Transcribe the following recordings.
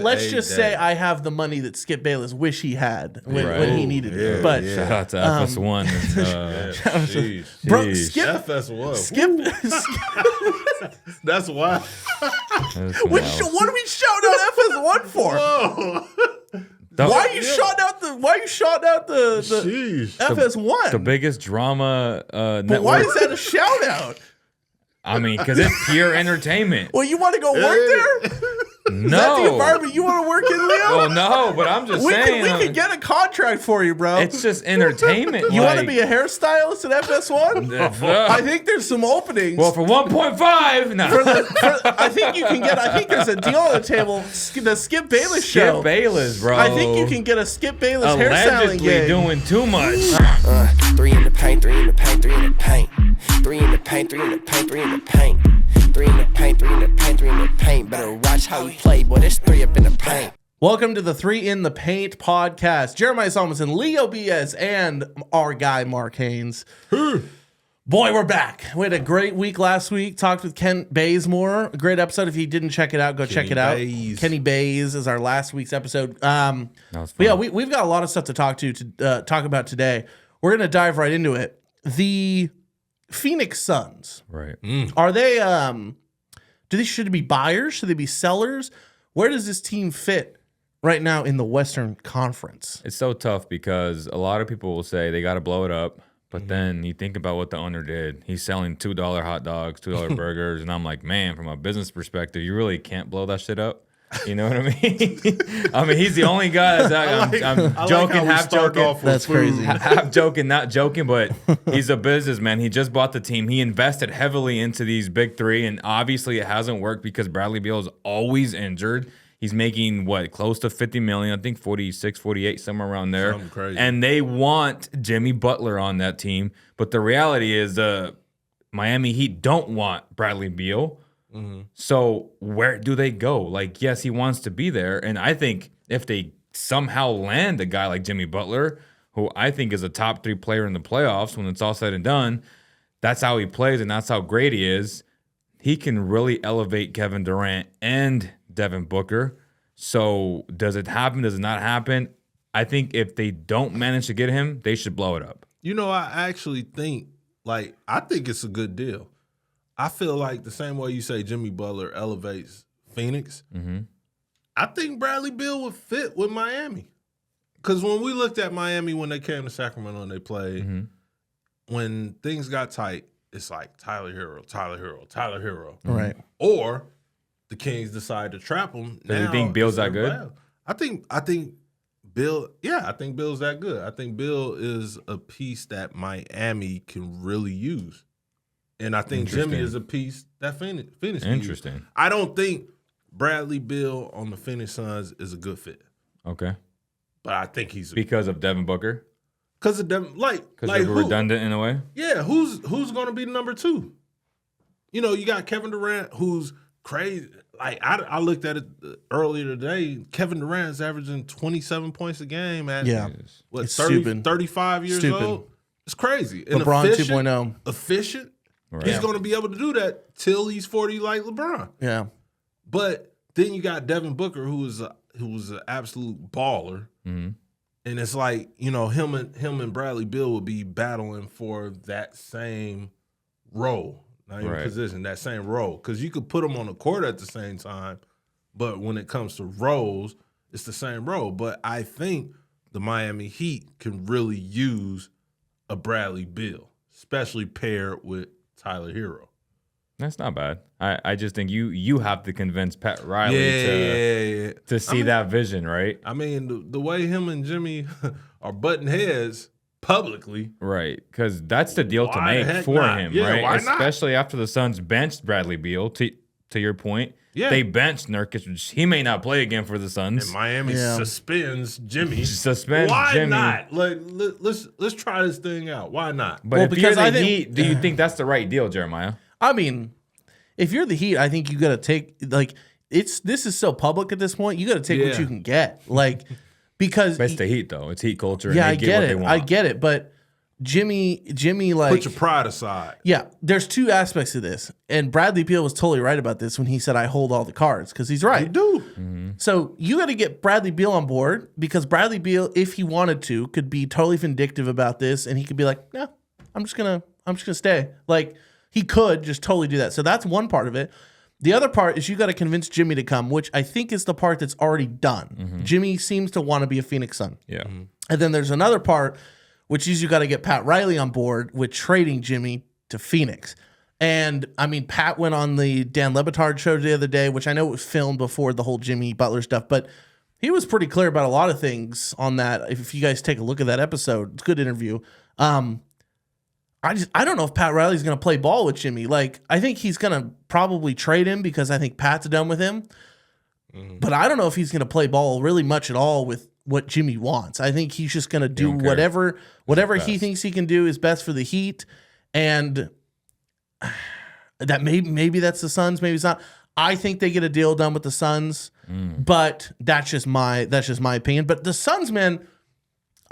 let's just say I have the money that Skip Bayless wish he had when he needed it. But shout out to FS1. Bro, Skip FS1. Skip. That's why. What are we shouting out FS1 for? Whoa. Why are you shouting out the Jeez. FS1? The biggest drama but network. why is that a shout out? I mean, because it's pure entertainment. Well, you want to go work there? Is that the environment you want to work in, Leo? Well, no, but I'm just saying. We could get a contract for you, bro. It's just entertainment. You want to be a hairstylist at FS1? I think there's some openings. Well, for 1.5, no. I think you can get. I think there's a deal on the table. The Skip Bayless show. Skip Bayless, bro. I think you can get a Skip Bayless hairstyling gig. Doing too much. 3 in the paint, 3 in the paint, 3 in the paint. 3 in the paint, 3 in the paint, 3 in the paint. 3 in the paint, 3 in the paint, 3 in the paint. Better watch how you play, boy. There's 3 up in the paint. Welcome to the 3 in the Paint podcast. Jeremiah Solomon, Leo Biaz, and our guy Mark Haynes. Boy, we're back. We had a great week last week. Talked with Ken Bazemore. A great episode. If you didn't check it out, go check it out. Kenny Bays is our last week's episode. But yeah, we've got a lot of stuff to talk about today. We're gonna dive right into it. The Phoenix Suns. Right. Are they should they be buyers? Should they be sellers? Where does this team fit right now in the Western Conference? It's so tough because a lot of people will say they got to blow it up, but then you think about what the owner did. He's selling $2 hot dogs, $2 burgers, and I'm like, man, from a business perspective, you really can't blow that shit up. You know what I mean? I mean, he's the only guy that's I'm joking, half joking. That's crazy. Half joking, not joking, but he's a businessman. He just bought the team. He invested heavily into these big three, and obviously it hasn't worked because Bradley Beal is always injured. He's making, close to $50 million, I think 46, 48, somewhere around there. Something crazy. And they want Jimmy Butler on that team. But the reality is Miami Heat don't want Bradley Beal. So where do they go? Yes, he wants to be there. And I think if they somehow land a guy like Jimmy Butler, who I think is a top 3 player in the playoffs when it's all said and done, that's how he plays and that's how great he is. He can really elevate Kevin Durant and Devin Booker. So does it happen? Does it not happen? I think if they don't manage to get him, they should blow it up. You know, I actually think, I think it's a good deal. I feel like the same way you say Jimmy Butler elevates Phoenix, I think Bradley Beal would fit with Miami. Because when we looked at Miami when they came to Sacramento and they played, when things got tight, it's like Tyler Hero. Right. Or the Kings decide to trap him. Do you think Beal's that good? I think Bill, I think Bill's that good. I think Bill is a piece that Miami can really use. And I think Jimmy is a piece that Phoenix can use. I don't think Bradley Beal on the Phoenix Suns is a good fit. Okay. But I think he's because of Devin Booker? Because of Devin, because they're redundant in a way? Yeah, who's going to be the number 2? You know, you got Kevin Durant, who's crazy. I looked at it earlier today. Kevin Durant's averaging 27 points a game at 35 years old. It's crazy. And LeBron 2.0. Efficient. Right. He's going to be able to do that till he's 40 like LeBron. Yeah. But then you got Devin Booker, who was an absolute baller. And it's like, you know, him and Bradley Beal would be battling for that same role. Not even position, that same role. Because you could put them on the court at the same time, but when it comes to roles, it's the same role. But I think the Miami Heat can really use a Bradley Beal, especially paired with Tyler Hero. That's not bad. I just think you have to convince Pat Riley to see that vision, right? I mean, the way him and Jimmy are butting heads publicly. Right, because that's the deal to make for him, right? Why Especially not? after the Suns benched Bradley Beal, to your point. Yeah. They benched Nurkic, which he may not play again for the Suns. And Miami suspends Jimmy. Why Jimmy. Not? Let's try this thing out. Why not? But if you're the Heat, do you think that's the right deal, Jeremiah? I mean, if you're the Heat, I think you got to take this is so public at this point. You got to take what you can get, because it's the Heat though. It's Heat culture. Yeah, and they get what they want. I get it, but Jimmy, like Put your pride aside. yeah. There's two aspects to this, and Bradley Beal was totally right about this when he said I hold all the cards because he's right. You do. So you got to get Bradley Beal on board because Bradley Beal, if he wanted to, could be totally vindictive about this, and he could be like, "No, I'm just gonna stay." Like he could just totally do that. So that's one part of it. The other part is you got to convince Jimmy to come, which I think is the part that's already done. Jimmy seems to want to be a Phoenix Sun. Yeah. And then there's another part, which is you got to get Pat Riley on board with trading Jimmy to Phoenix. And I mean, Pat went on the Dan Le Batard show the other day, which I know was filmed before the whole Jimmy Butler stuff, but he was pretty clear about a lot of things on that. If you guys take a look at that episode, it's a good interview. I don't know if Pat Riley's going to play ball with Jimmy. Like, I think he's going to probably trade him because I think Pat's done with him. But I don't know if he's going to play ball really much at all with what Jimmy wants. I think he's just going to do whatever he thinks he can do is best for the Heat. And that maybe that's the Suns, maybe it's not. I think they get a deal done with the Suns, but that's just my opinion. But the Suns, man,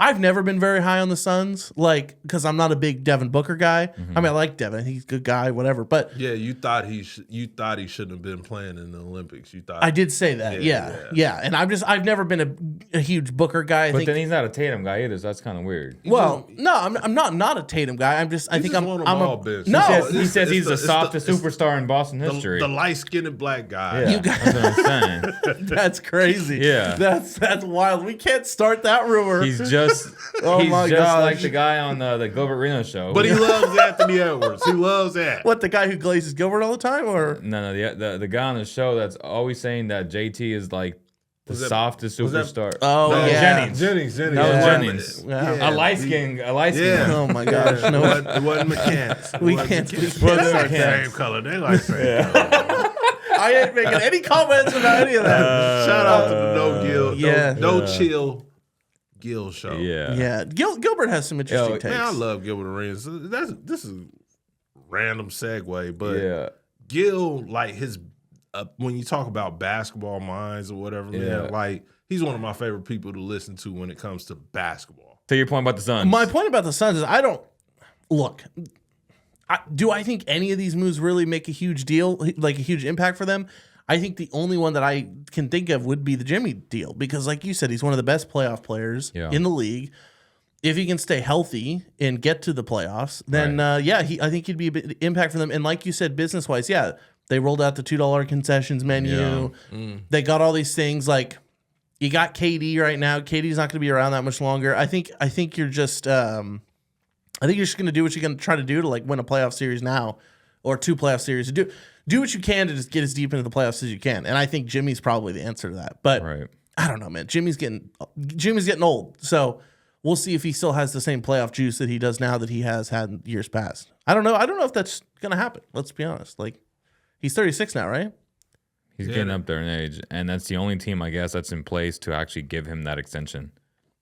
I've never been very high on the Suns, like, because I'm not a big Devin Booker guy. I mean, I like Devin; he's a good guy, whatever. But Yeah, you thought he shouldn't have been playing in the Olympics. You thought I did say that, yeah. And I've never been a huge Booker guy. But then he's not a Tatum guy either, so that's kind of weird. Well, no, I'm not a Tatum guy. I think I'm all a bitch. no. He says he's the softest superstar in Boston history. The light-skinned black guy. Yeah, You got- that's what I'm saying. That's crazy. Yeah. That's wild. We can't start that rumor. He's just Oh my just gosh. like the guy on the Gilbert Arenas show. But he loves Anthony Edwards. He loves that. What, the guy who glazes Gilbert all the time, or No, the guy on the show that's always saying that JT is like the softest was that- superstar. oh No, yeah, Jennings. That was Yeah. Jennings. Yeah. A light skin. Yeah. Oh my gosh, It no. wasn't mechanics. We can't They start like that. same color. They like same color. I ain't making any comments about any of that. Shout out to the No Gill, yeah. no Chill Gill show. Yeah. Yeah, Gilbert has some interesting Yo, takes. Man, I love Gilbert Arenas. This is a random segue, but Yeah. Gil, like his when you talk about basketball minds or whatever, Yeah. man, like he's one of my favorite people to listen to when it comes to basketball. To your point about the Suns. My point about the Suns is I don't look. Do I think any of these moves really make a huge deal, like a huge impact for them? I think the only one that I can think of would be the Jimmy deal because, like you said, he's one of the best playoff players in the league. If he can stay healthy and get to the playoffs, then I think he'd be a big impact for them. And like you said, business wise, they rolled out the $2 concessions menu. Yeah. They got all these things like you got KD right now. KD's not going to be around that much longer. I think you're just I think you're just going to do what you're going to try to do to like win a playoff series now or 2 playoff series. Do what you can to just get as deep into the playoffs as you can. And I think Jimmy's probably the answer to that. But Right. I don't know, man. Jimmy's getting old. So we'll see if he still has the same playoff juice that he does now that he has had in years past. I don't know. I don't know if that's going to happen. Let's be honest. Like he's 36 now, right? He's getting up there in age, and that's the only team, I guess, that's in place to actually give him that extension.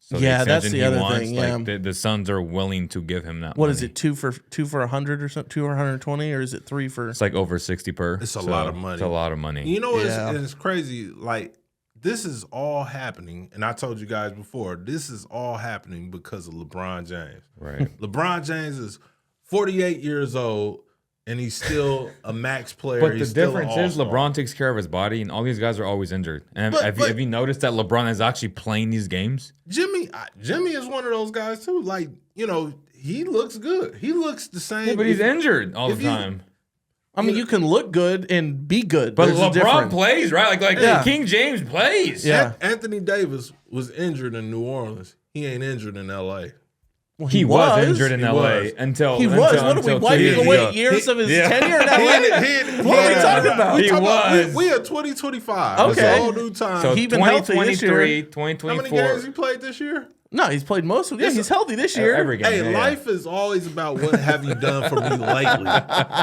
So Yeah, that's extension the he other thing, Like yeah. the Suns are willing to give him that. What money. is it? 2 for 100 or something? 2 for 120, or is it 3 for? It's like over 60 per. It's a lot of money. It's a lot of money. You know, Yeah. it's crazy. Like this is all happening, and I told you guys before. This is all happening because of LeBron James. Right. LeBron James is 48 years old, and he's still a max player. But the He's still an difference is all-star. LeBron takes care of his body, and all these guys are always injured. And But- have you noticed that LeBron is actually playing these games? Jimmy is one of those guys too. Like, you know, he looks good. He looks the same. Yeah, but he's injured all if the you- time. I mean, you can look good and be good. But There's a LeBron difference. plays, right? Like Yeah. King James plays. Yeah. Anthony Davis was injured in New Orleans. He ain't injured in L.A. Well, He was injured in He LA was. until He was. What are we wiping away years of his tenure in LA? What are we talking about? He was. We are 2025. Okay. It's a whole new time. So He been healthy this year. 2023, How many games he 2024. played this year? No, he's played most of it. Yeah, he's healthy this year. Every game. Hey, yeah. life is always about what have you done for me lately. We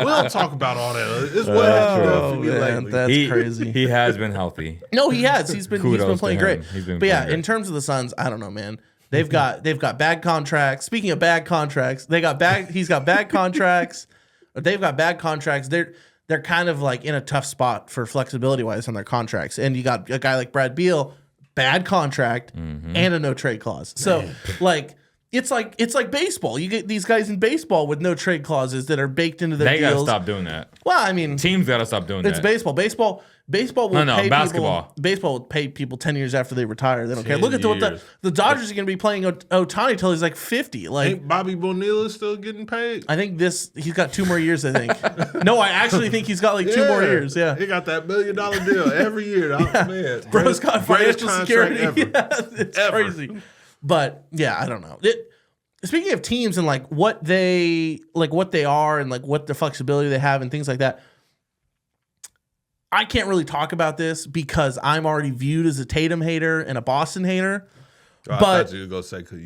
don't talk about all that. It's what have you done for me man, lately. that's crazy. He has been healthy. No, he has. He's been Kudos playing to him. great. He's been But yeah, playing great. in terms of the Suns, I don't know, man. They've got bad contracts. Speaking of bad contracts, he's got bad contracts. They've got bad contracts. They're kind of like in a tough spot for flexibility wise on their contracts. And you got a guy like Brad Beal, bad contract and a no trade clause. So like it's like baseball. You get these guys in baseball with no trade clauses that are baked into their They deals. gotta stop doing that. Well, I mean, Teams gotta stop doing it's that. baseball. Baseball will pay basketball. people. Baseball will pay people 10 years after they retire. They don't care. 10 Look at what years. the Dodgers are going to be playing Ohtani till he's like 50. Like, Ain't Bobby Bonilla still getting paid? I think he's got 2 more years. I think. No, I actually think he's got like 2 more years. Yeah. He got that $1 million deal every year. Oh, man. Bro's got Greatest financial contract security. ever. Yeah, it's Ever. crazy. But yeah, I don't know. Speaking of teams and like what they are and like what the flexibility they have and things like that, I can't really talk about this because I'm already viewed as a Tatum hater and a Boston hater. Oh, I But thought you were gonna say because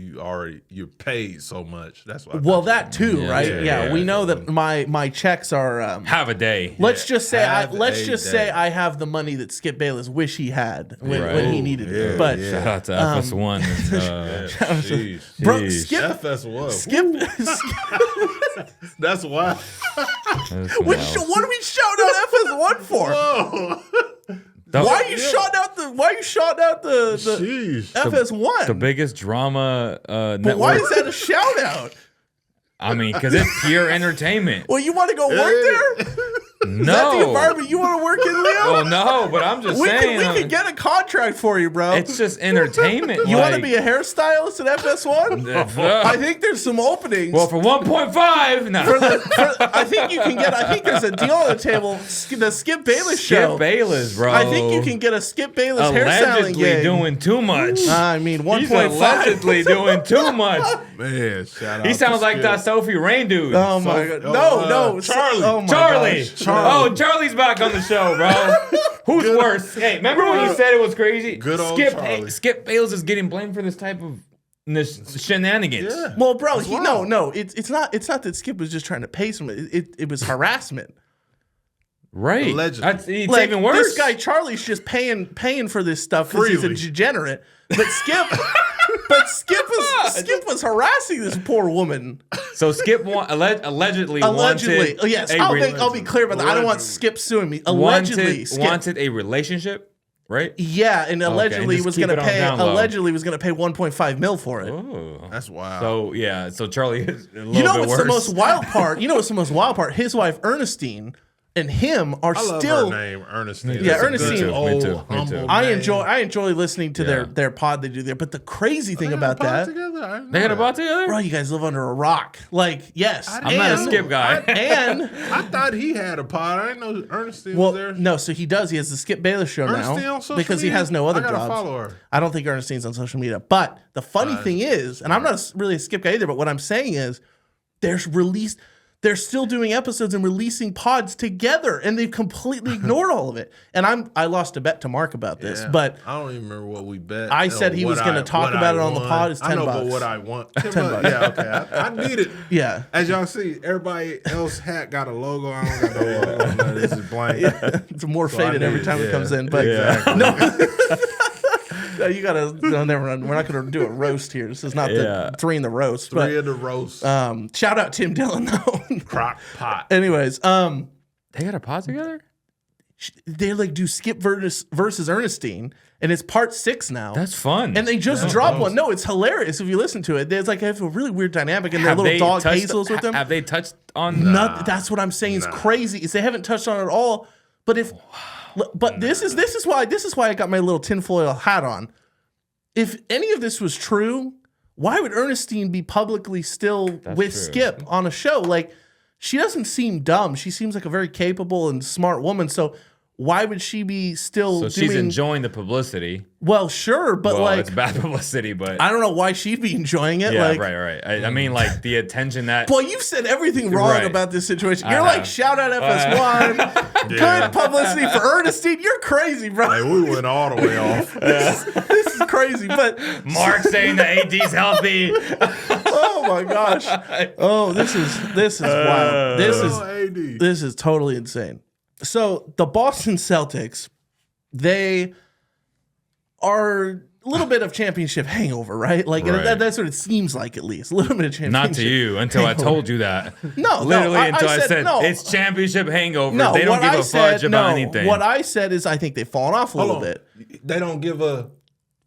you're paid so much. That's why. well, that too, right? yeah, We yeah. know that my checks are. Have a day. Let's just say have a say day. I have the money that Skip Bayless wish he had when he needed it. Yeah, But Shout out to FS1. Jeez. bro, Jeez. Skip FS1. Skip. That's why. What are we shouting out FS1 for? Whoa. Why are you shouting out the Jeez. FS1? The biggest drama but network. why is that a shout out? I mean, because it's pure entertainment. Well, you want to go work there? Is that the No. environment you want to work in, Leo? Well, no, but I'm just we saying. could get a contract for you, bro. It's just entertainment. You want to be a hairstystist at FS1? I think there's some openings. Well, for 1.5, no. I think there's a deal on the table. The Skip Bayless show. Skip Bayless, bro. I think you can get a Skip Bayless hairstyling allegedly gig. doing too much. I mean, He's 1.5. allegedly doing too much. Man, shout out. He sounds to like Skip. that Sophie Rain dude. Oh my god! No, Charlie. Oh my Charlie. gosh. Oh, Charlie's back on the show, bro. Who's worse? Hey, remember when you said it was crazy? Good old Charlie. Skip Bayless is getting blamed for this type of shenanigans. Yeah. Well, bro, wild. no. It's not that Skip was just trying to pay someone. It was harassment. Right. Allegedly. It's Like, even worse. This guy Charlie's just paying for this stuff because he's a Freely. degenerate. But Skip was harassing this poor woman. So Skip allegedly Allegedly, wanted yes. a I'll be clear about that. I don't want Allegedly. Skip suing me. Allegedly, Skip. wanted a relationship, right? Yeah, and allegedly just was keep going to it on pay. down low. Allegedly was going to pay 1.5 mil for it. Oh. That's wild. So yeah, so Charlie is a little You know bit what's worse. the most wild part? His wife Ernestine and him are I love still. her name, Ernestine. Yeah, That's a Ernestine. good, Me old, too, me humble too. I name. enjoy listening to Yeah. their pod they do there. But the crazy thing They got about a pod that, together? I didn't They know got a that. bot together? bro, you guys live under a rock. Like, yes, I'm not a Skip guy. and I thought he had a pod. I didn't know Ernestine well, was there. no, so he does. He has the Skip Bayless show Ernestine now on social because he media? has no other I gotta jobs. follow her. I don't think Ernestine's on social media. But the funny thing is, and I'm not really a Skip guy either, but what I'm saying is they're still doing episodes and releasing pods together, and they've completely ignored all of it. And I lost a bet to Mark about this, Yeah. but I don't even remember what we bet. I said or he was what gonna I- talk what about I it on the won. pod. It's I know, $10. but what I want. $10. Yeah, okay. I need it. yeah. As y'all see, everybody else hat got a logo. I don't got no logo. No, this is blank. It's more So I faded every need- time it yeah. comes in. But Exactly. no, you gotta. No, never mind. We're not gonna do a roast here. This is not Yeah. the 3 in the roast. Three in the roast. But shout out Tim Dillon though. Crock pot. Anyways, They got a pod together? they like do Skip versus Ernestine, and it's part 6 now. That's fun. and they just dropped one. No, it's hilarious if you listen to it. There's like a really weird dynamic, and their little dog Hazel's with them. Have they touched on That's what I'm saying is crazy. Is they haven't touched on it at all. But this is why I got my little tinfoil hat on. If any of this was true, why would Ernestine be publicly still with true. Skip on a show? Like, she doesn't seem dumb. She seems like a very capable and smart woman. So why would she be still So doing? she's enjoying the publicity. Well, sure, but Well, like, it's bad publicity, but I don't know why she'd be enjoying it. yeah, like, right. I mean, like the attention that boy, you've said everything wrong Right. about this situation. You're I like, have. shout out FS1, good publicity for Ernestine. You're crazy, bro. Hey, we went all the way off. This is crazy, but Mark saying the AD's healthy. oh my gosh, oh this is wild. This is totally insane. So the Boston Celtics, they are a little bit of championship hangover, right? Like Right. that's what it seems like, at least a little bit of championship. Not to you until I told you that. No, literally I until I said no. it's championship hangover. No, they don't what give I a said, fudge about no, anything. What I said is I think they've fallen off a little bit. They don't give a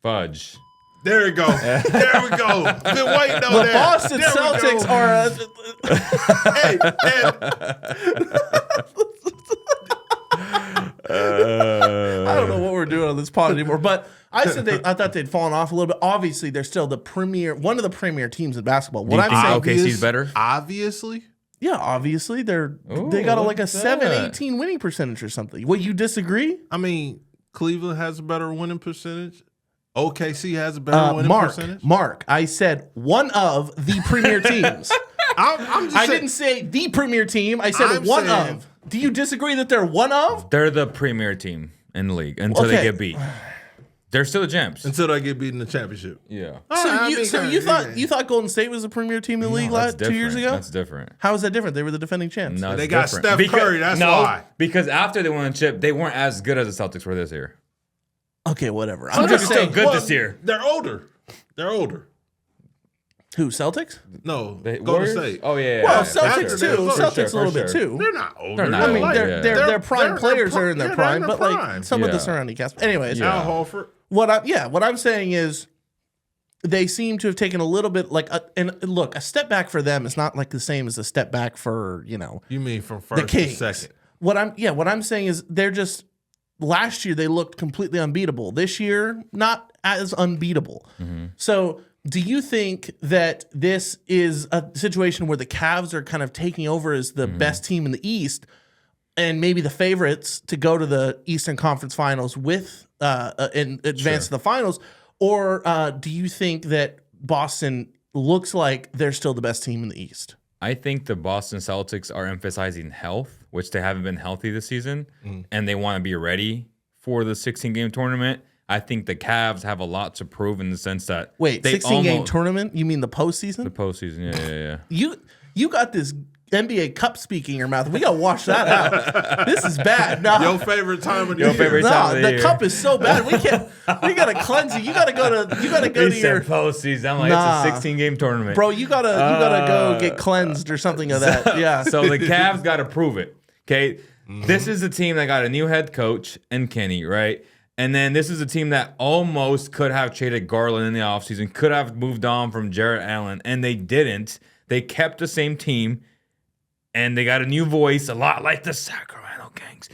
Fudge. There we go. There we go. Been waiting on The that. Boston There we Celtics go. are. I don't know what we're doing on this pod anymore, but I thought they'd fallen off a little bit. Obviously, they're still one of the premier teams in basketball. What I'm saying, OKC's better? Obviously. yeah, obviously they got like a 7-18 winning percentage or something. What, you disagree? I mean, Cleveland has a better winning percentage. OKC has a better winning percentage. Mark, I said one of the premier teams. I'm just I saying, didn't say the premier team. I said I'm one saying- of. Do you disagree that they're one of? They're the premier team in the league until they get beat. They're still the champs. until they get beat in the championship. Yeah. So you thought Golden State was the premier team in the league That's 2 years different. ago? That's different. How is that different? They were the defending champs. No, They it's got different. Steph Curry, that's why. Because after they won the chip, they weren't as good as the Celtics were this year. Okay, whatever. I'm I'm just just still saying. good this year. They're older. They're older. Who, Celtics? No, The Golden Warriors? State. Oh yeah. Well, yeah, Celtics for too. sure. For Celtics a little for bit sure. too. They're not older. They're not I mean, older. their prime players are in their prime, but like prime. some of the Yeah. surrounding cast. Anyways, Yeah. Al Horford. what I'm saying is they seem to have taken a little bit a step back for them is not like the same as a step back for, You mean from the first to Kings. second? What I'm saying is they're just last year they looked completely unbeatable. This year, not as unbeatable. So do you think that this is a situation where the Cavs are kind of taking over as the best team in the East and maybe the favorites to go to the Eastern Conference Finals with and advance to the finals? Or do you think that Boston looks like they're still the best team in the East? I think the Boston Celtics are emphasizing health, which they haven't been healthy this season, and they want to be ready for the 16-game tournament. I think the Cavs have a lot to prove in the sense that Wait, they 16-game tournament? You mean the postseason? the postseason. Yeah. You got this NBA Cup speak in your mouth. We gotta wash that out. This is bad. No, Your favorite time of the Your year. favorite no, time of the year. cup is so bad. We gotta cleanse it. You gotta go to He your said postseason. I'm like, Nah. it's a 16-game tournament. bro. You gotta go get cleansed or something of that. Yeah. So the Cavs got to prove it. Okay. This is a team that got a new head coach and Kenny, right? And then this is a team that almost could have traded Garland in the offseason, could have moved on from Jarrett Allen, and they didn't. They kept the same team, and they got a new voice, a lot like the Sacramento Kings.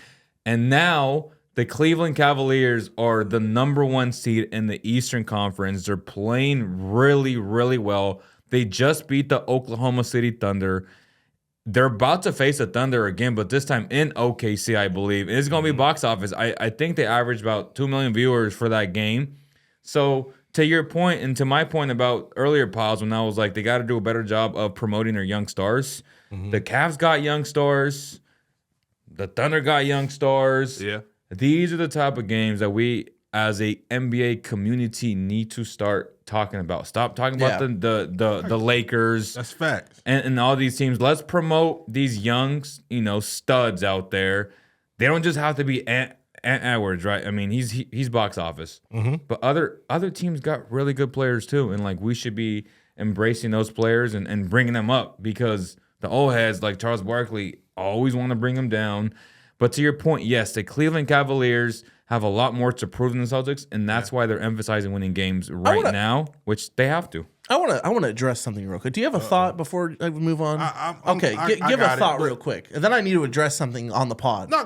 And now the Cleveland Cavaliers are the number 1 seed in the Eastern Conference. They're playing really, really well. They just beat the Oklahoma City Thunder. They're about to face the Thunder again, but this time in OKC, I believe. And it's going to be box office. I think they averaged about 2 million viewers for that game. So to your point and to my point about earlier pods when I was like, they got to do a better job of promoting their young stars. The Cavs got young stars. The Thunder got young stars. Yeah. These are the type of games that we as a NBA community need to start talking about. Stop talking about the Lakers. That's facts. And all these teams. Let's promote these young, studs out there. They don't just have to be Ant Edwards, right? I mean, he's box office. But other teams got really good players too, and like we should be embracing those players and bringing them up because the old heads like Charles Barkley always want to bring them down. But to your point, yes, the Cleveland Cavaliers have a lot more to prove than the Celtics, and that's why they're emphasizing winning games now, which they have to. I want to address something real quick. Do you have a thought before I move on? I Give a got thought it, real quick, and then I need to address something on the pod. No,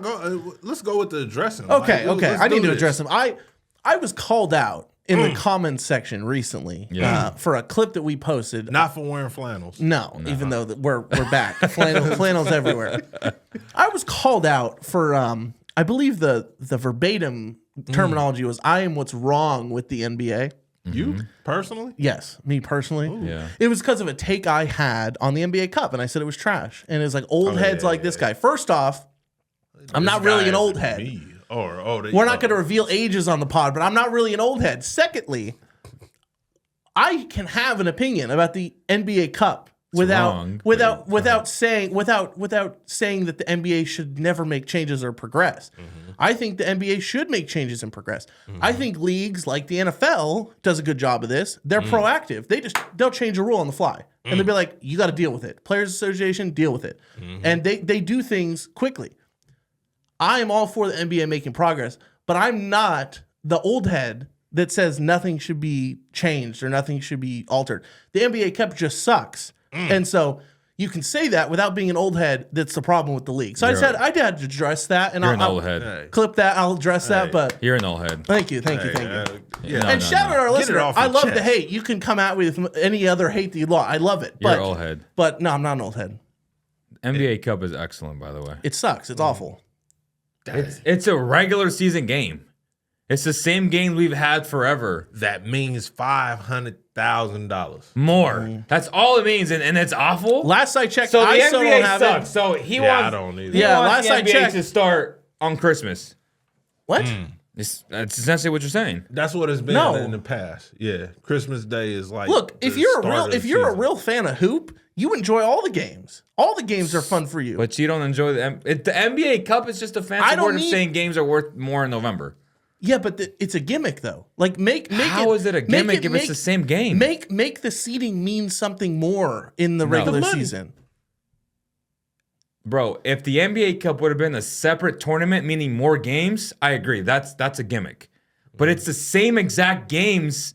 let's go with the addressing. Okay. Let's I need do to this. address them. I was called out in the comments section recently for a clip that we posted. Not for wearing flannels. No, even though we're back. Flannels everywhere. I was called out for I believe the verbatim terminology was I am what's wrong with the NBA. You personally? Yes, me personally. Yeah. It was because of a take I had on the NBA Cup, and I said it was trash. And it's like old heads like this guy. First off, I'm not really an old head. We're not going to reveal ages on the pod, but I'm not really an old head. Secondly, I can have an opinion about the NBA Cup without saying that the NBA should never make changes or progress. I think the NBA should make changes and progress. I think leagues like the NFL does a good job of this. They're proactive. They'll change a rule on the fly. And they'll be like, you got to deal with it. Players Association, deal with it. And they do things quickly. I am all for the NBA making progress, but I'm not the old head that says nothing should be changed or nothing should be altered. The NBA Cup just sucks. And so you can say that without being an old head. That's the problem with the league. So I had to address that. And You're an I'll old head. clip that. I'll address that. But You're an old head. thank you. Yeah. And shout out our listener. off I your love the chest. hate. You can come at me with any other hate that you want. I love it. You're But an old head. But no, I'm not an old head. NBA Cup is excellent, by the way. It sucks. It's awful. It's a regular season game. It's the same game we've had forever. That means $500,000. More. That's all it means, and it's awful. Last I checked, So the I still don't NBA have sucks. it. So he Yeah, I wants. don't either. He Yeah, wants last I the NBA checked- to start on Christmas. What? That's essentially what you're saying. That's what it's been No. in the past. Yeah, Christmas Day is like. Look, if the you're start of the a season. real fan of hoop, you enjoy all the games. All the games are fun for you. But you don't enjoy the NBA Cup is just a I fancy don't word of need- saying games are worth more in November. Yeah, but it's a gimmick though. Like make How is it a gimmick if it's the same game? Make the seeding mean something more in the regular The money. season. Bro, if the NBA Cup would have been a separate tournament, meaning more games, I agree. That's a gimmick. But it's the same exact games,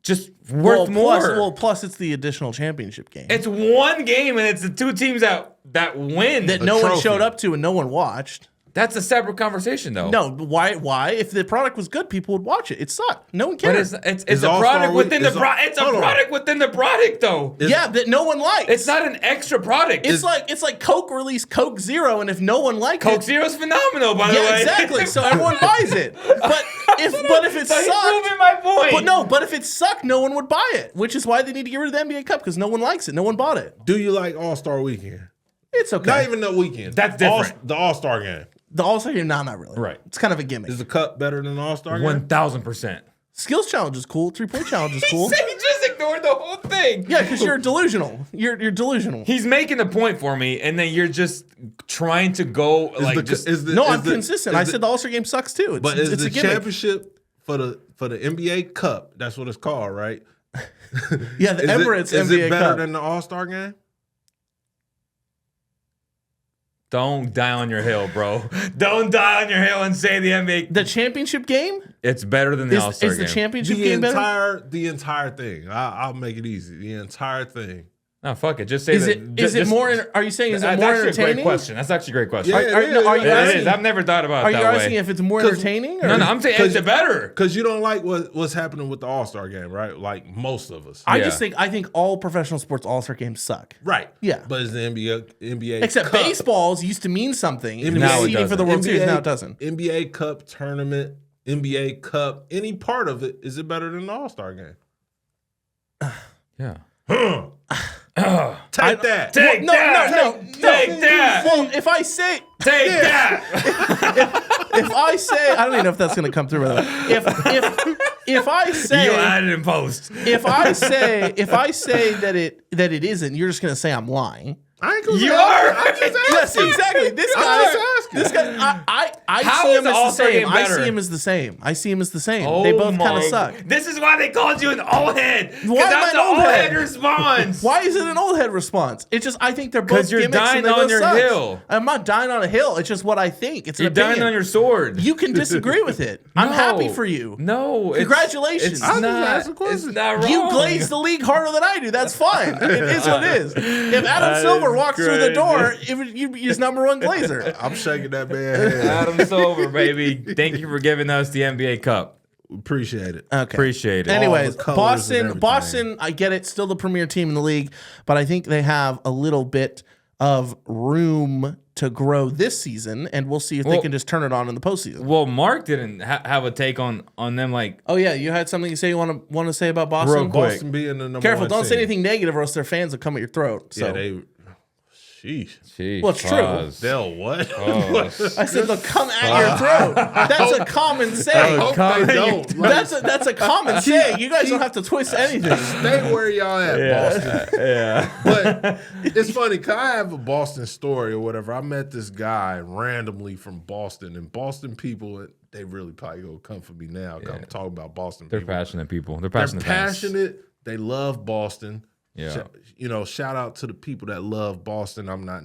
just worth more. Plus it's the additional championship game It's one game, and it's the two teams that win. that the no one trophy. showed up to and no one watched. That's a separate conversation, though. No, why? If the product was good, people would watch it. It sucked. No one cared. But it's Is a All-Star product Week- within the is- product. It's a hold on. product within the product, though. Yeah, that no one likes. It's not an extra product. It's like Coke released Coke Zero, and if no one liked Coke it, Zero's phenomenal, by the yeah, way. exactly. So everyone buys it. But if it So you're sucked, proving my point. but if it sucked, no one would buy it. Which is why they need to get rid of the NBA Cup because no one likes it. No one bought it. Do you like All-Star Weekend? It's okay. Not even the weekend. That's different. The All-Star game. The All-Star game, no, not really. Right. It's kind of a gimmick. Is the Cup better than the All-Star game? 1,000%. Skills challenge is cool. 3-point challenge is cool. He just ignored the whole thing. Yeah, because you're delusional. You're delusional. He's making a point for me, and then you're just trying to go I'm consistent. I said the All-Star game sucks too. But is it's the a gimmick. championship for the NBA Cup? That's what it's called, right? Yeah, the Emirates is NBA it better Cup. than the All-Star game? Don't die on your hill, bro. Don't die on your hill and say the NBA. The championship game It's better than the is All-Star the game. championship game better? The entire thing. I'll make it easy. The entire thing. No, fuck it. Just say Is that. it? Is it more? Are you saying is it That's more actually a entertaining? great question. That's actually a great question. Yeah, Are you It asking? is. I've never thought about Are it you that asking way. if it's more entertaining? Or? No, I'm saying it's better. Because you don't like what's happening with the All-Star game, right? Like most of us. I Yeah. just think all professional sports All-Star games suck. Right. Yeah. But it's the NBA Except Cup. baseballs used to mean something. It was Now it seeding for the doesn't. World Series. Now it doesn't. NBA Cup tournament, NBA Cup, any part of it, is it better than the All-Star game? Yeah. Take that. Take No. Take that. Well, if I say Take that. if I say I don't even know if that's gonna come through. By the way, if I say You add it in post. if I say that it isn't, you're just gonna say I'm lying. I ain't gonna You say are. I'm just Yes, asking. exactly. This I'm guy, just asking. this guy, I How see is him the as the All-Star same. game I better? see him as the same. I see him as the same. Oh They both kind of my- suck. This is why they called you an old head. Because Why am I that's an an old old head? head response. Why is it an old head response? It's just I think they're both 'Cause you're gimmicks dying and they on both your suck. hill. I'm not dying on a hill. It's just what I think. It's an You're dying opinion. on your sword. You can disagree with it. I'm No. happy for you. No. Congratulations. It's I was just not. asking a question. It's not wrong. You glaze the league harder than I do. That's fine. It is what it is. If Adam That Silver is walks through the crazy. door, he's number one glazer. I'm shaking that man's head. Adam Silver, baby. Thank you for giving us the NBA Cup. Appreciate it. Okay. Appreciate it. Anyways, All the colors and Boston, I get it, still the premier team in the league, but I think they have a little bit of room to grow this season, and we'll see if they Well- can just turn it on in the postseason. Well, Mark didn't have a take on them. Like, Oh yeah, you had something you say you want to say about Boston? Real quick. Boston being the number Careful, one don't say team. anything negative, or else their fans will come at your throat. So Yeah, they. Sheesh. geez, Well, it's true. pause. They'll what? Pause. I said they'll come at your throat. That's a common saying. Hope Comment they your don't. Like, That's a common saying. You guys don't have to twist anything. stay where y'all at, Boston. Yeah. But it's funny, cause I have a Boston story or whatever. I met this guy randomly from Boston, and Boston people, they really probably gonna come for me now. 'Cause I'm talking about Boston They're people. passionate people. They're They're passionate. fans. passionate. They love Boston. Yeah. Shout out to the people that love Boston. I'm not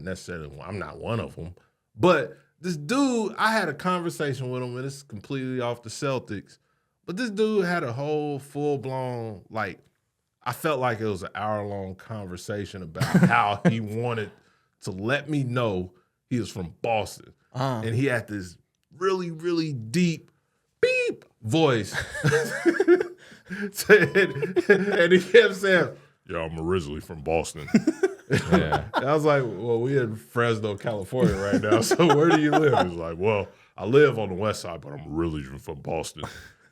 one of them. But this dude, I had a conversation with him, and it's completely off the Celtics. But this dude had a whole full-blown, like, I felt like it was an hour-long conversation about how he wanted to let me know he was from Boston. And he had this really, really deep beep voice. And he kept saying, yeah, I'm originally from Boston. Yeah. And I was like, well, we in Fresno, California right now. So where do you live? He was like, well, I live on the west side, but I'm really from Boston.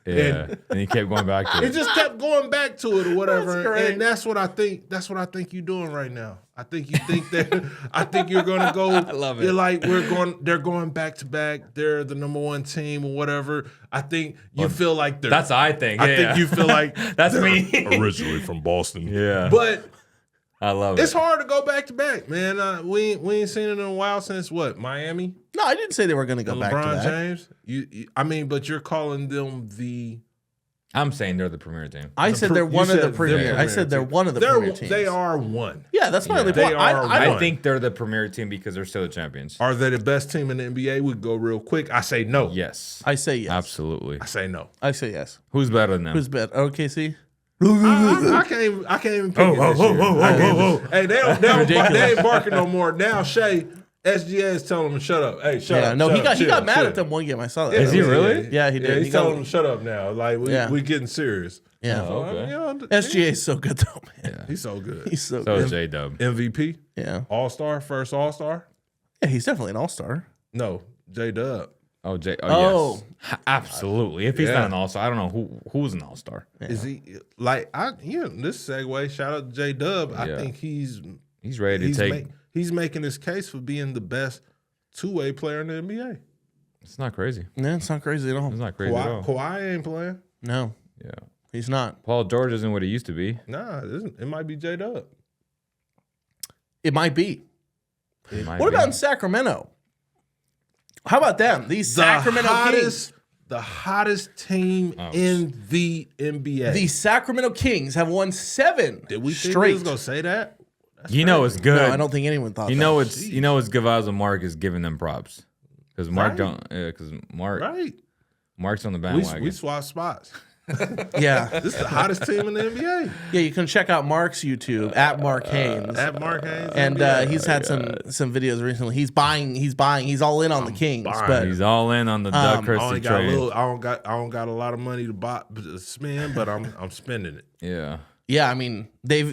Yeah. And he kept going back to He it. just kept going back to it or whatever. That's great. And that's what I think. That's what I think you're doing right now. I think you think that I think you're gonna go. I love it. You're like, they're going back to back. They're the number one team or whatever. I think you feel like they're That's I think. I Yeah. think you feel like That's they're me. originally from Boston. Yeah. But I love it's it. hard to go back to back, man. We ain't seen it in a while since what, Miami? No, I didn't say they were going to go back to LeBron back. James. I mean, but you're calling them the. I'm saying they're the premier team. I said they're one of the said premier. they're I said they're team. one of the They're- premier teams. They are one. Yeah, that's my only They point. are I I one. think they're the premier team because they're still the champions. Are they the best team in the NBA? We go real quick. I say no. Yes. I say yes. Absolutely. I say no. I say yes. Who's better than them? Who's better? OKC. I can't even pick it this year. I can't even- Hey, they ain't barking no more. Now Shea, SGA is telling him to shut up. Hey, shut Yeah, up. no, shut he up, got chill, mad chill. at them one game. I saw that. Is he really? Yeah, he did. Yeah, He he's got- telling him to shut up now. Like Yeah. we getting serious. Yeah. Oh, okay. You know, SGA is so good though, man. he's so good. He's so So is good. J Dub. MVP, Yeah. All-Star, first All-Star. Yeah, he's definitely an all-star. No, J-Dub. Oh, J. Oh. Oh, yes. Absolutely. If he's Yeah. not an all-star, I don't know who's an all-star. Is he like this segue? Shout out to J-Dub. I Yeah. think he's Ready to take. he's making his case for being the best two-way player in the NBA. It's not crazy. No, it's not crazy at all. It's not crazy at all. Kawhi ain't playing. No, Yeah. he's not. Paul George isn't what he used to be. Nah, it might be J-Dub. It might be. He might What be. about in Sacramento? How about them? These Sacramento Kings. The hottest team in the NBA. The Sacramento Kings have won 7 Did we think we straight. was gonna say that? You know it's good. No, I don't think anyone thought You that. know it's Gavazzo Mark is giving them props because Mark Right. don't because Right. Mark's on the We bandwagon. swapped spots. Yeah. This is the hottest team in the NBA. Yeah, you can check out Mark's YouTube at Mark Haynes. At Mark Haynes. And NBA. he's had some videos recently. He's buying, he's all in on the Kings. buying. But He's all in on the Doug I only Christie got a trade. little. I don't got a lot of money to spend, but I'm spending it. Yeah, yeah, I mean, they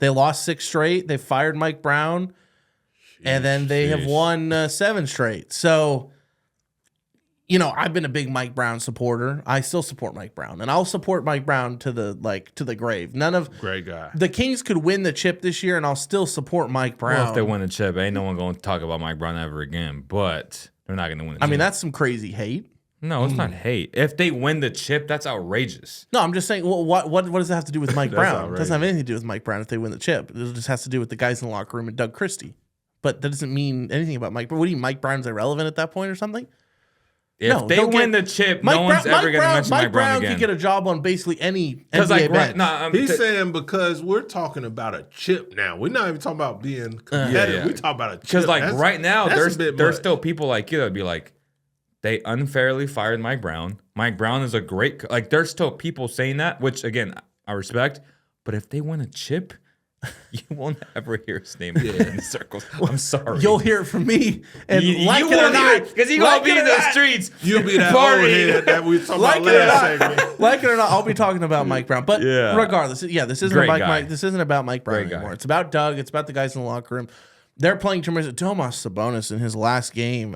lost 6 straight. They fired Mike Brown, and then they have won 7 straight. So, you know, I've been a big Mike Brown supporter. I still support Mike Brown, and I'll support Mike Brown to the grave. None of Great guy. the Kings could win the chip this year, and I'll still support Mike Brown. well, if they win the chip, ain't no one going to talk about Mike Brown ever again. But they're not going to win. The I mean, chip. that's some crazy hate. No, it's not hate. If they win the chip, that's outrageous. No, I'm just saying. Well, what does that have to do with Mike Brown? It outrageous. doesn't have anything to do with Mike Brown if they win the chip. It just has to do with the guys in the locker room and Doug Christie. But that doesn't mean anything about Mike. What do you? Mike Brown's irrelevant at that point or something? If No, they don't win get- the chip, no one's ever going to mention Mike Brown could again. get a job on basically any Because NBA like bench. He's saying because we're talking about a chip now. We're not even talking about being competitive. yeah. We talking about a chip. Because like That's- right now, that's a bit there's much. still people like you that'd be like, they unfairly fired Mike Brown. Mike Brown is a great like. There's still people saying that, which again I respect. But if they win a chip, you won't ever hear his name in the circles. I'm sorry. You'll hear it from me, and you like it or won't not, because he gonna like be it in or the not- streets. You'll be that old partying. head that we talking Like about it or last not, segment. like it or not, I'll be talking about Mike Brown. But Yeah. regardless, this isn't Great about guy. Mike. This isn't about Mike Brown Great guy. anymore. It's about Doug. It's about the guys in the locker room. They're playing tremendous. Tomas Sabonis in his last game,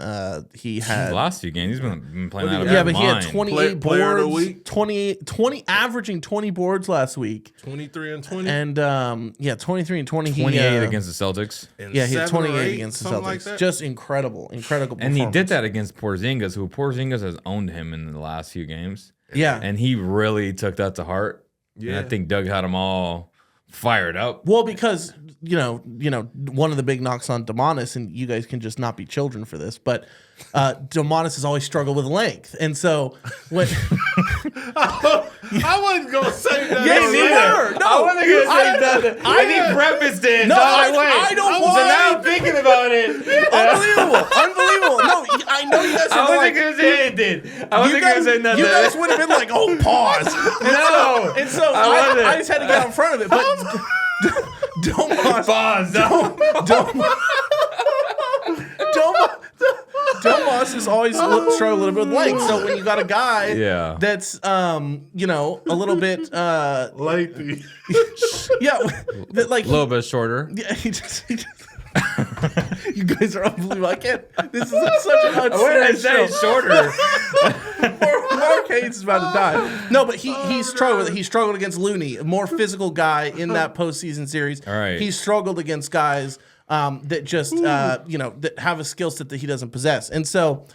he had. The last few games, he's been playing What out do of you Yeah, his but he had mind. 28 Player of the boards, week? 20 averaging 20 boards last week. 23 and 20. And 23 and 20. 28 against the Celtics. And Yeah, he had 7 or 28 8, against the something Celtics. like that. Just incredible And he performance. did that against Porzingis, who Porzingis has owned him in the last few games. Yeah. And he really took that to heart. Yeah. And I think Doug had him all fired up. Well, because one of the big knocks on Demonis, and you guys can just not be children for this, but Demonis has always struggled with length, and so when I wasn't gonna say that. Yes, you were. No, I wasn't gonna say nothing. I think prefaced it. No, so I don't So want now I'm thinking about it. Unbelievable. No, I know you guys are I wasn't like, gonna say anything. I wasn't gonna say nothing. you guys would have been like, oh, pause. No. And so I just had to get out in front of it, but Domas. Pause. Domas has always struggled a little bit with length. So when you got a guy that's a little bit lengthy. yeah, that like A little bit shorter. yeah, he just you guys are unbelievable. I can't. This is such an What did I unfair say? show. Shorter. Mark Haynes is about to die. No, but he struggled with it. He struggled against Looney, a more physical guy in that postseason series. All right. He struggled against guys that just that have a skill set that he doesn't possess, and so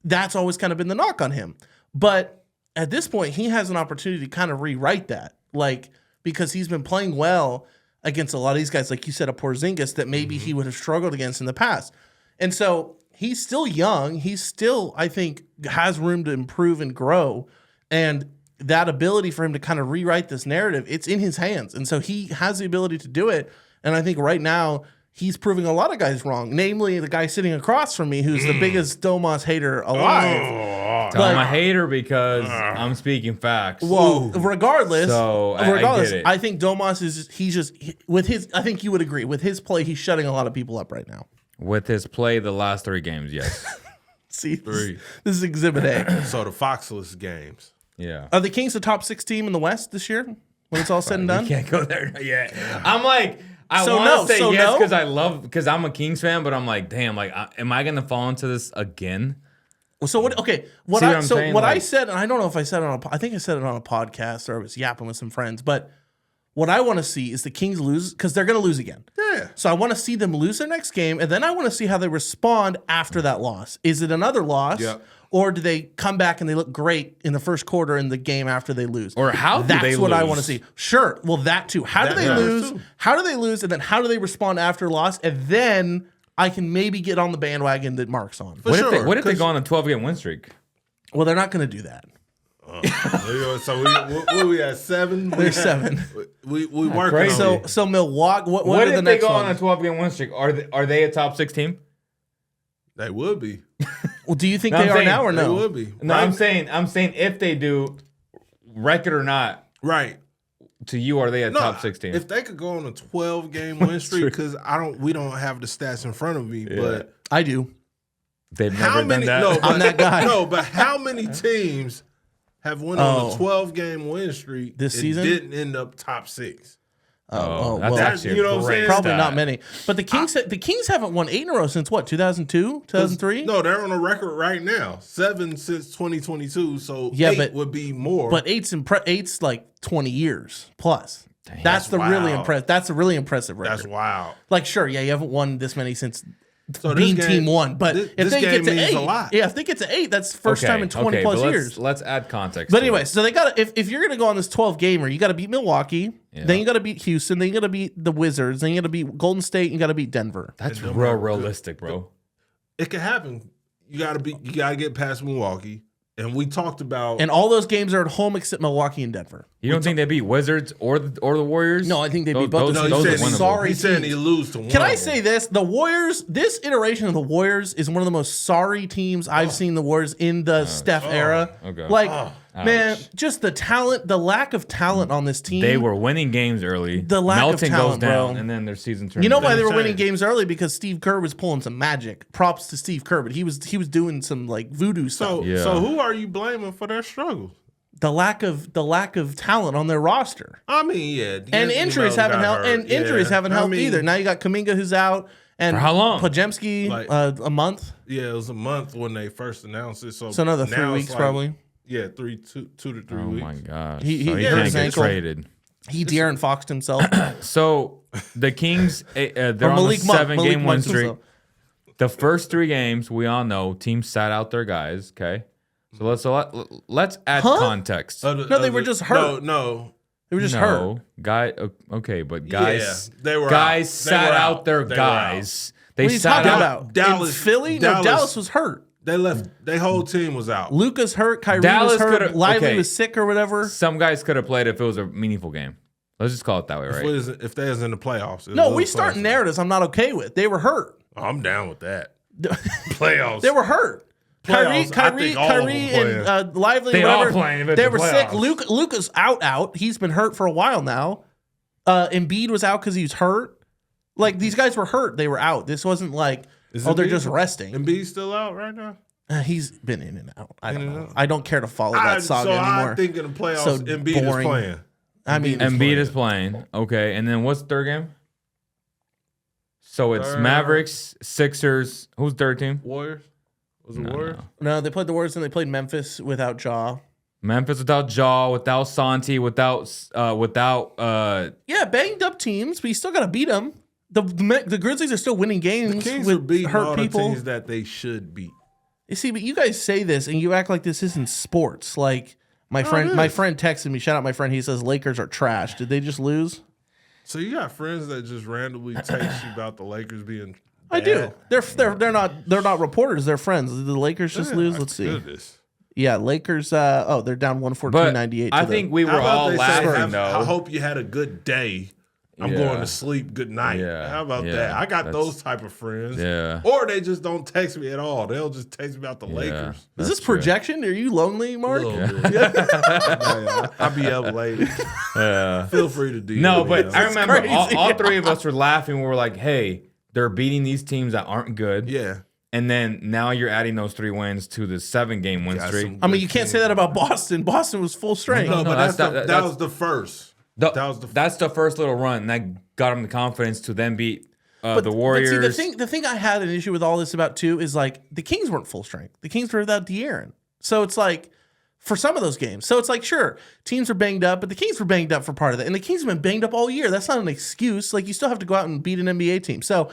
that's always kind of been the knock on him. But at this point, he has an opportunity to kind of rewrite that, like because he's been playing well against a lot of these guys, like you said, a Porzingis that maybe he would have struggled against in the past, and so. He's still young. He's still, I think, has room to improve and grow. And that ability for him to kind of rewrite this narrative, it's in his hands. And so he has the ability to do it. And I think right now he's proving a lot of guys wrong, namely the guy sitting across from me who's the biggest Domas hater alive. I'm a hater because I'm speaking facts. Well, regardless, I get it. I think Domas I think you would agree, with his play, he's shutting a lot of people up right now. With his play the last 3 games, yes. See, this is Exhibit A. So the Foxless games. Yeah. Are the Kings the top 6 team in the West this year when it's all said and done? You can't go there yet. I'm like, I So want to say so yes no? because I'm a Kings fan, but I'm like, damn, like, am I going to fall into this again? So what? Okay, See what I'm saying? I Like- said, and I don't know if I said it I think I said it on a podcast or I was yapping with some friends, but what I want to see is the Kings lose because they're going to lose again. Yeah. So I want to see them lose their next game, and then I want to see how they respond after that loss. Is it another loss, or do they come back and they look great in the first quarter in the game after they lose? Or how do That's they what I lose? want to see. Sure. Well, that too. How do they lose? How do they lose? And then how do they respond after loss? And then I can maybe get on the bandwagon that Mark's on. What if they go on a 12-game win streak? Well, they're not going to do that. So we at 7. They're 7. We working crazy. on it. So Milwaukee. What What are the if they next go one? on a 12-game win streak? Are they a top 6 team? They would be. Well, do you think No, they I'm are saying now or They no? would be. No, I'm saying if they do, record or not, Right. to you, are they a top 6 team? If they could go on a 12-game win streak, because we don't have the stats in front of me, but I do. They've how never many? done that. No, but, I'm that guy. No, but how many teams have went on a 12-game win streak This and season? didn't end up top 6? that's well, actually you know a what I'm great saying? Probably stat. not many. But the Kings haven't won 8 in a row since what? 2002, 2003. No, they're on a record right now. 7 since 2022. So Yeah, 8 but- would be more. But eight's like 20 years plus. Dang, that's the really wild. impressive. That's a really impressive record. that's wild. Like, sure, yeah, you haven't won this many since So Being this Team game- 1. But this if they game get to means 8, a lot. yeah, if they get to 8, that's the first time in 20 plus but years. Let's add context. But to anyway, it. so they got if you're gonna go on this 12 gamer, you got to beat Milwaukee, then you got to beat Houston, then you got to beat the Wizards, then you got to beat Golden State, and you got to beat Denver. that's real realistic, bro. It can happen. You gotta get past Milwaukee. And we talked about And all those games are at home except Milwaukee and Denver. You don't think they beat Wizards or the Warriors? No, I think they beat both Those, of those them. are winnable. Sorry. he's saying teams. he lose to one. Can I of say them. this? The Warriors, this iteration of the Warriors is one of the most sorry teams I've seen the Warriors in the Steph era. okay. Like, man, just the talent, the lack of talent on this team. They were winning games early. The lack of Melton talent, goes down, bro. and then their season turns. You know why they were insane. winning games early? Because Steve Kerr was pulling some magic. Props to Steve Kerr, but he was doing some like voodoo stuff. So who are you blaming for their struggles? The lack of talent on their roster. I mean, yeah. And D'Anthony injuries Melton haven't got helped. hurt. And injuries Yeah. haven't I helped mean, either. Now you got Kuminga who's out. And For how long? Podziemski, Like- a month. Yeah, it was a month when they first announced it. So So another 3 now it's weeks like- probably. Yeah, 2 to 3 Oh weeks. my gosh. He So hurt can't his get ankle. traded. He De'Aaron Foxed himself. So the Kings, they're Or on a Malik Monk. 7-game Malik win Monk streak. himself. The first 3 games, we all know, teams sat out their guys. Okay, so let's add context. No, they were just hurt. No. They were just hurt. Okay, but guys, they were guys out. sat They were out out. their They were guys. They What are you sat talking out. about? Dallas- In Philly? No, Dallas was hurt. They left. Their whole team was out. Luka's hurt. Kyrie Dallas was hurt. could've- Lively okay. was sick or whatever. Some guys could have played if it was a meaningful game. Let's just call it that way, right? If they was in the playoffs. No, we start narratives I'm not okay with. They were hurt. I'm down with that. Playoffs. They were hurt. Playoffs, I think all of them Kyrie playing. and Lively, They all whatever. playing if it's They the were sick. playoffs. Luka's out. He's been hurt for a while now. Embiid was out because he was hurt. Like, these guys were hurt. They were out. This wasn't like, they're Embiid- just resting. Embiid's still out right now. He's been in and out. I don't In and know. out. I don't care to follow that saga anymore. I think in the playoffs, So Embiid boring. is playing. I mean, Embiid is playing. Okay, and then what's the third game? So it's Third. Mavericks, Sixers. Who's the third team? Warriors. Was it No, Warriors? no. no, they played the Warriors and they played Memphis without Ja. Memphis without Jaw, without Santi, without Yeah, banged up teams, but you still got to beat them. The Grizzlies are still winning The games Kings are with beating all hurt the people. teams that they should beat. You see, but you guys say this and you act like this isn't sports. Like my friend texted me. Shout out my friend. He says Lakers are trash. Did they just lose? So you got friends that just randomly text you about the Lakers being I do. bad? They're not reporters. They're friends. Did the Lakers just Yeah, lose? my Let's see. goodness. Yeah, Lakers. They're down 114-98. But I think we were How about all they say, laughing though. I hope you had a good day. I'm Yeah. going to sleep. Good night. Yeah, How about yeah, that? I got that's- those type of friends. Yeah. Or they just don't text me at all. They'll just text me about the Lakers. Is That's this true. projection? Are you lonely, Mark? A little bit. Yeah, I'll be up late. Yeah. Feel free to do No, but I remember crazy. all three of us were laughing. We were like, hey, they're beating these teams that aren't good. Yeah. And then now you're adding those 3 wins to the 7-game win Got streak. some I mean, good you can't teams. say that about Boston. Boston was full strength. No, No, but that's- that that's- was the first. That's That's the first little run. And that got them the confidence to then beat the But Warriors. see, the thing I had an issue with all this about too is like the Kings weren't full strength. The Kings were without De'Aaron. So it's like for some of those games. So it's like, sure, teams were banged up, but the Kings were banged up for part of that. And the Kings have been banged up all year. That's not an excuse. Like, you still have to go out and beat an NBA team. So,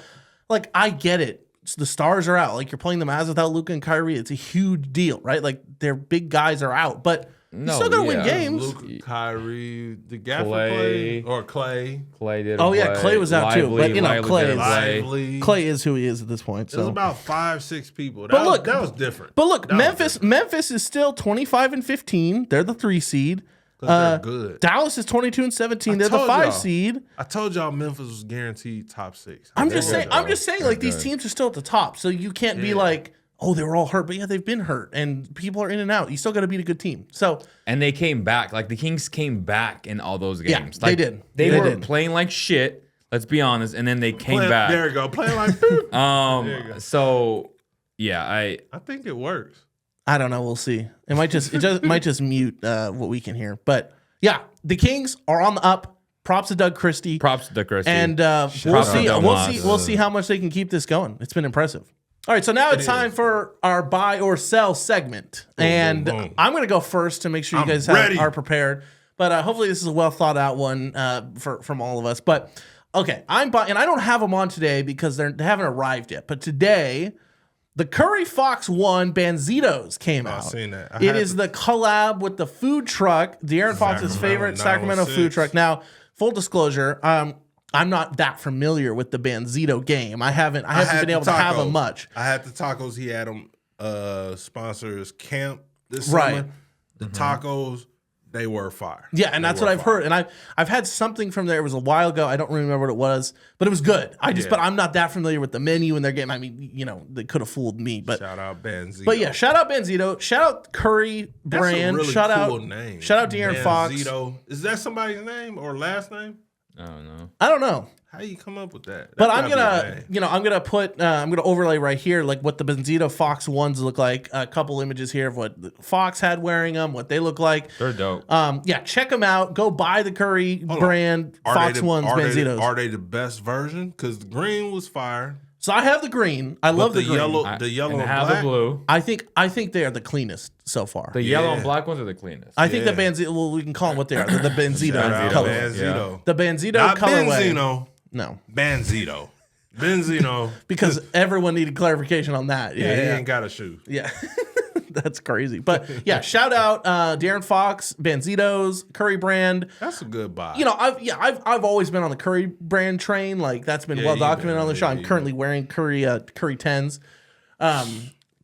like, I get it. The stars are out. Like, you're playing the Mavs without Luka and Kyrie. It's a huge deal, right? Like, their big guys are out. But you No, still got to win yeah. games. Luka, Kyrie, the Gafford Clay. play or Clay. Clay did. Oh, yeah, Clay was out too, but, you know, Clay didn't is- play. Lively. Clay is who he is at this point. It was So. about 5-6 people. But look- that was different. But look, That was different. Memphis is still 25-15. They're the 3 seed. 'Cause they're good. Dallas is 22-17. I They're the told 5 y'all. seed. I told y'all Memphis was guaranteed top 6. I'm They're just good, saying. though. I'm just saying. Like, these good. teams are still at the top, so you can't be Yeah. like, oh, they were all hurt. But yeah, they've been hurt, and people are in and out. You still got to beat a good team. So And they came back. Like the Kings came back in all those Yeah, games. they Like, did. They They were did. playing like shit. Let's be honest. And then they came back. There you go. Playing like There you go. So yeah, I think it works. I don't know. We'll see. It might just mute what we can hear. But yeah, the Kings are on the up. Props to Doug Christie. props to Christie. And we'll Props to see. Domas. We'll see how much they can keep this going. It's been impressive. All right, so now it's time for our buy or sell segment, and boom, boom. I'm going to go first to make sure you I'm guys ready. are prepared. But hopefully, this is a well thought out one from all of us. But okay, I'm buying, and I don't have them on today because they haven't arrived yet. But today, the Curry Fox 1 Banzitos came out. I've seen that. It is the collab with the food truck, De'Aaron Fox's favorite Sacramento food 916. truck. Now, full disclosure, I'm not that familiar with the Banzito game. I haven't been able to have them much. I had the tacos. He had them sponsor his camp this Right. summer. The tacos, they were fire. Yeah, and They that's were what I've fire. heard. And I've had something from there. It was a while ago. I don't remember what it was, but it was good. Yeah. But I'm not that familiar with the menu in their game. I mean, you know, they could have fooled me. But Shout out Banzito. But yeah, shout out Banzito. Shout out Curry That's brand. a really shout cool out name. Shout out De'Aaron Fox. Banzito. Is that somebody's name or last name? I don't know. I don't know. How you come up with that? But That's I'm gotta be a gonna, name. I'm gonna put, I'm gonna overlay right here, like what the Benzito Fox ones look like. A couple images here of what Fox had wearing them, what they look like. They're dope. Yeah, check them out. Go buy the Curry brand Fox ones, Benzitos. Are they the best version? Because the green was fire. So I have the green. I love But the green. yellow and and have black. the blue. I think they are the cleanest so far. The yellow Yeah. and black ones are the cleanest. I think the Yeah. Benzito. Well, we can call them what they are. The Benzito Shout out color. Banzito. The Benzito Not colorway. Benzino. No, Banzito. Benzino. because everyone needed clarification on that. Yeah, he Yeah. ain't got a shoe. Yeah. That's crazy. But yeah, shout out Darren Fox, Banzitos, Curry Brand. That's a good buy. You know, I've always been on the Curry Brand train. Like that's been well documented on the show. I'm currently wearing Curry 10s.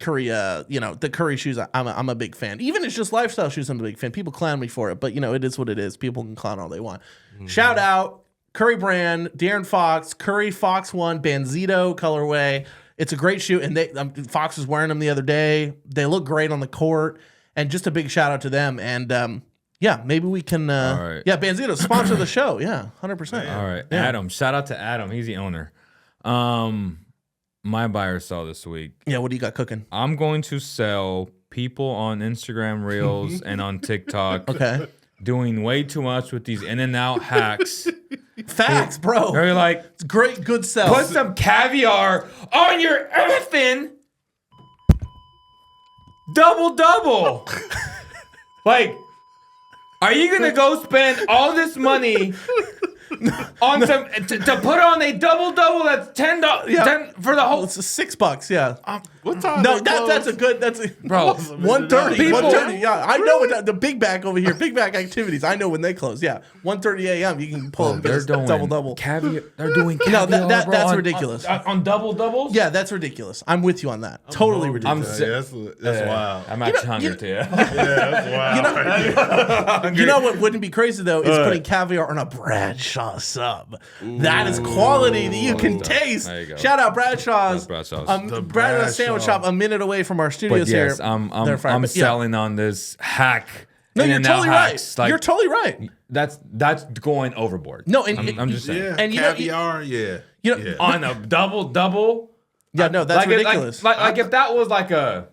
Curry, the Curry shoes. I'm a big fan. Even it's just lifestyle shoes. I'm a big fan. People clown me for it, but it is what it is. People can clown all they want. Shout out Curry Brand, Darren Fox, Curry Fox 1, Banzito colorway. It's a great shoe, and Fox was wearing them the other day. They look great on the court, and just a big shout out to them. And maybe we can. All right. Yeah, Banzito sponsor the show. Yeah, 100%. All right, Yeah. Adam. Shout out to Adam. He's the owner. My buy or sell this week. Yeah, what do you got cooking? I'm going to sell people on Instagram Reels and on TikTok. Okay. Doing way too much with these in and out hacks. Facts, bro. They're like, It's great, good sell. put some caviar on your effing double. Like, are you gonna go spend all this money on some to put on a double that's $10 Yeah. for the whole? It's $6. Yeah. What time? No, they close? that's a good. That's a Bro, 1:30. People- 1:30. Yeah, I know what the big back over here. Big back activities. I know when they close. Yeah, 1:30 a.m. You can pull up they're a doing double. caviar. They're doing No, caviar. that's bro, ridiculous. On doubles. Yeah, that's ridiculous. I'm with you on that. Totally ridiculous. That's wild. I'm actually hungry too. Yeah, that's wild. You know what wouldn't be crazy though is putting caviar on a Bradshaw sub. That is quality that you can taste. There you go. Shout out Bradshaw's. Bradshaw's. The Bradshaw's sandwich Bradshaw. shop a minute away from our But studios yes, here. I'm They're fine. I'm But yeah. selling on this hack. No, you're In-N-Out totally hacks. right. Like, You're totally right. that's going overboard. No, and I'm just saying. Yeah, And caviar. Yeah. you know- On a double. Yeah, no, that's like ridiculous. Like if that was like a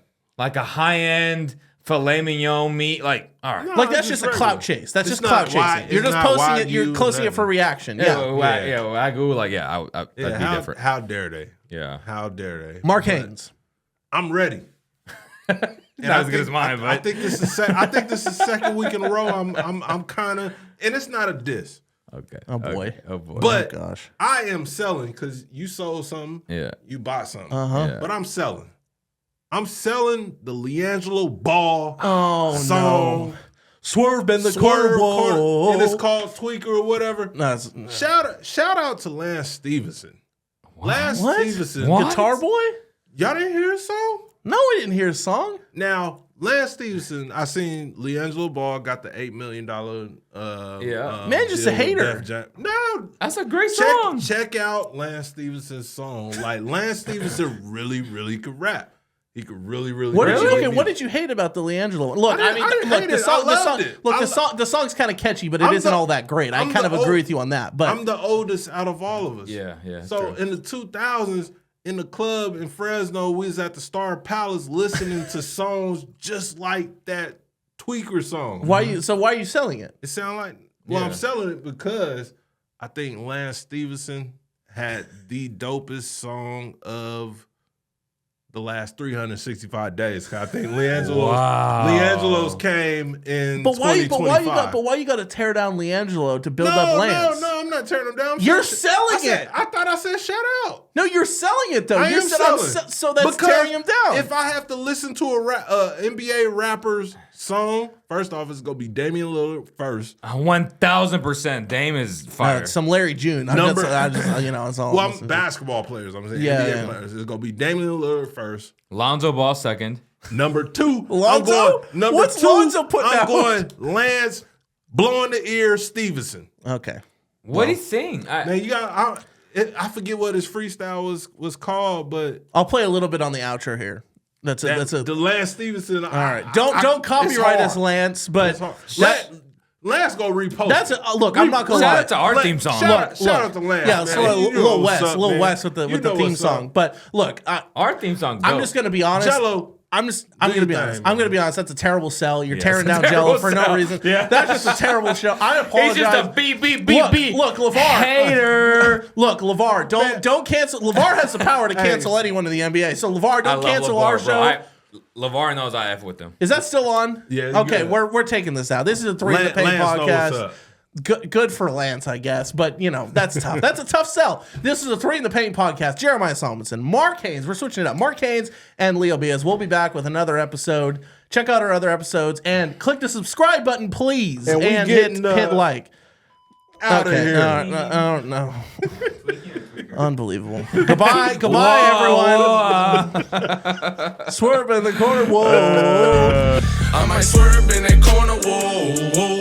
high end filet mignon meat, like all right. Like that's it's just a regular. clout chase. That's It's just clout not why- chasing. You're it's just not posting it. Wagyu, You're closing it for nothing. reaction. Yeah, Yeah. Wagyu, like that'd be how, different. How dare they? Yeah. How dare they? Mark But Haynes. I'm ready. And Not I as good as mine, but I think this is. I think this is second week in a row. I'm kind of, and it's not a diss, okay. Oh, boy. Okay. Oh boy. but Oh, gosh. I am selling because you sold something. yeah. You bought something. Yeah. But I'm selling. I'm selling the LiAngelo Ball Oh song. no. Swerve been the Swerve corner. Corner, and it's called Tweaker or whatever. No, it's, Shout out to Lance Stevenson. Lance What? Stevenson. What? Guitar Boy? Y'all didn't hear his song? No, we didn't hear his song. Now, Lance Stevenson, I seen LiAngelo Ball got the $8 million. Yeah. Man, just deal a with hater. Def Jam. No, That's a great song. check out Lance Stevenson's song. Like Lance Stevenson really could rap. He could really What did rap. you okay? What did you hate about the LiAngelo? Look, I didn't look, hate the it. song, I loved it. look, I the song's kind of catchy, but it I'm isn't the- all that great. I I'm kind of the agree old- with you on that. But I'm the oldest out of all of us. Yeah. So true. in the 2000s, in the club in Fresno, we was at the Star Palace listening to songs just like that Tweaker song. why are you selling it? It sound like I'm Yeah. selling it because I think Lance Stevenson had the dopest song of the last 365 days. 'Cause I think LiAngelo's came in But why 2025. you got to tear down LiAngelo to build up Lance? No, I'm not tearing them down. You're selling it. I thought I said shout out. No, you're selling it though. I You am said selling. so that's Because tearing him down. If I have to listen to a NBA rapper's song, first off, it's gonna be Damian Lillard first. 1000%. Dame is fire. some Larry June. Number- It's all. Well, I'm basketball players. I'm saying Yeah, NBA yeah. players. It's gonna be Damian Lillard first. Lonzo Ball second. Number two, Lonzo? What's Lonzo putting I'm out? going Lance blowing the ear Stevenson. Okay. What do you think? Now you got I forget what his freestyle was called, but I'll play a little bit on the outro here. That's a. the Lance Stevenson. All right. Don't copyright us, Lance. But Lance gonna repost. that's it. look. I'm not gonna Shout lie. out to our theme song. Shout out to Lance. Yeah, man. so You know Lil what's West, up, Lil man. West with the You know theme what's song. up. But look, Our theme song. I'm just gonna be honest. Jello. I'm do gonna your be thing, honest. man. I'm gonna be honest. That's a terrible sell. You're Yes, tearing a down terrible Jello for no sell. reason. Yeah. That's just a terrible show. I apologize. He's just a beep. Look, LeVar. Hater. Look, LeVar, don't cancel. LeVar has the power to cancel anyone in the NBA. So LeVar, I don't love cancel LeVar, our bro. show. LeVar knows I F with him. Is that still on? Yeah, it's Okay, good. we're taking this out. This is a Three in the Paint Lance know what's podcast. up. Good for Lance, I guess, but that's tough. That's a tough sell. This is a 3 in the Paint podcast. Jeremiah Solomon, Mark Haynes. We're switching it up. Mark Haynes and Leo Bias. We'll be back with another episode. Check out our other episodes and click the subscribe button, please, and hit like. Out of here. I don't know. Unbelievable. Goodbye, everyone. Swerve in the corner. Whoa. I might swerve in that corner. Whoa.